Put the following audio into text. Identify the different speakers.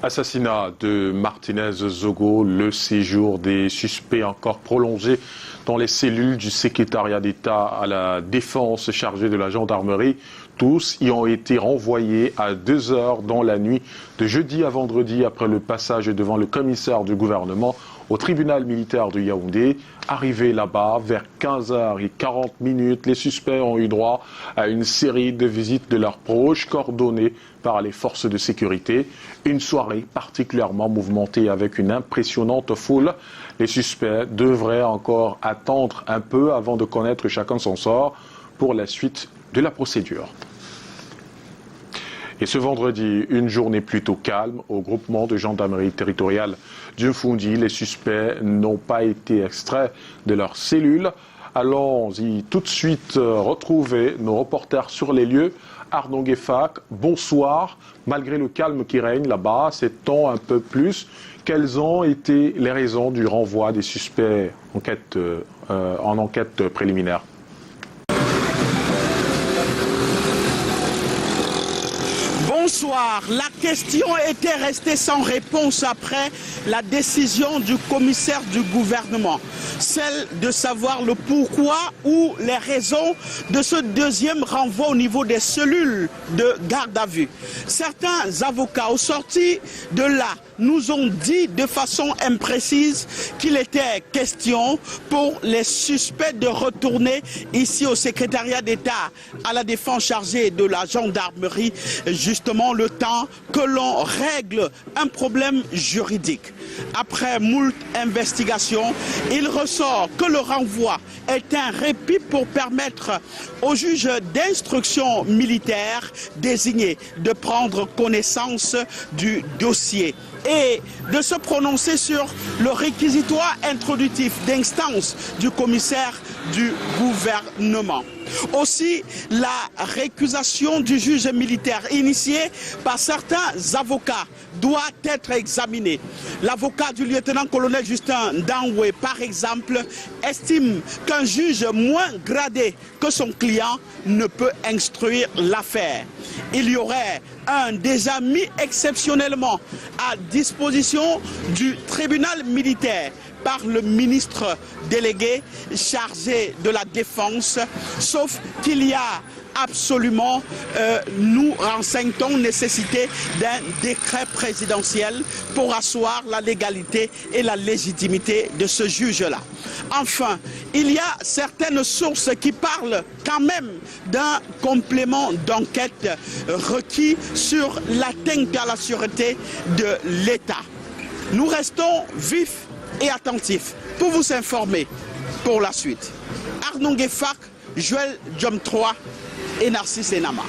Speaker 1: Assassinat de Martinez Zogo, le séjour des suspects encore prolongé dans les cellules du secrétariat d'État à la défense chargé de la gendarmerie. Tous y ont été renvoyés à 2 heures dans la nuit de jeudi à vendredi après le passage devant le commissaire du gouvernement au tribunal militaire de Yaoundé. Arrivés là-bas, vers 15h40, les suspects ont eu droit à une série de visites de leurs proches coordonnées par les forces de sécurité. Une soirée particulièrement mouvementée avec une impressionnante foule. Les suspects devraient encore attendre un peu avant de connaître chacun son sort pour la suite de la procédure. Et ce vendredi, une journée plutôt calme au groupement de gendarmerie territoriale du Mfundi. Les suspects n'ont pas été extraits de leurs cellules. Allons-y tout de suite retrouver nos reporters sur les lieux. Arnaud Gueffac, bonsoir. Malgré le calme qui règne là-bas, sait-on un peu plus quelles ont été les raisons du renvoi des suspects en enquête préliminaire?
Speaker 2: Bonsoir. La question était restée sans réponse après la décision du commissaire du gouvernement. Celle de savoir le pourquoi ou les raisons de ce deuxième renvoi au niveau des cellules de garde à vue. Certains avocats au sorti de là nous ont dit de façon imprécise qu'il était question pour les suspects de retourner ici au secrétariat d'État à la défense chargée de la gendarmerie, justement le temps que l'on règle un problème juridique. Après moult investigations, il ressort que le renvoi est un répit pour permettre au juge d'instruction militaire désigné de prendre connaissance du dossier et de se prononcer sur le réquisitoire introductif d'instance du commissaire du gouvernement. Aussi, la récusation du juge militaire initiée par certains avocats doit être examinée. L'avocat du lieutenant-colonel Justin Danwe, par exemple, estime qu'un juge moins gradé que son client ne peut instruire l'affaire. Il y aurait un déjà mis exceptionnellement à disposition du tribunal militaire par le ministre délégué chargé de la défense, sauf qu'il y a absolument, nous renseignons nécessité d'un décret présidentiel pour asseoir la légalité et la légitimité de ce juge-là. Enfin, il y a certaines sources qui parlent quand même d'un complément d'enquête requis sur l'atteinte à la sûreté de l'État. Nous restons vifs et attentifs pour vous informer pour la suite. Arnaud Gueffac, Joël Diom 3 et Narcisse Enama.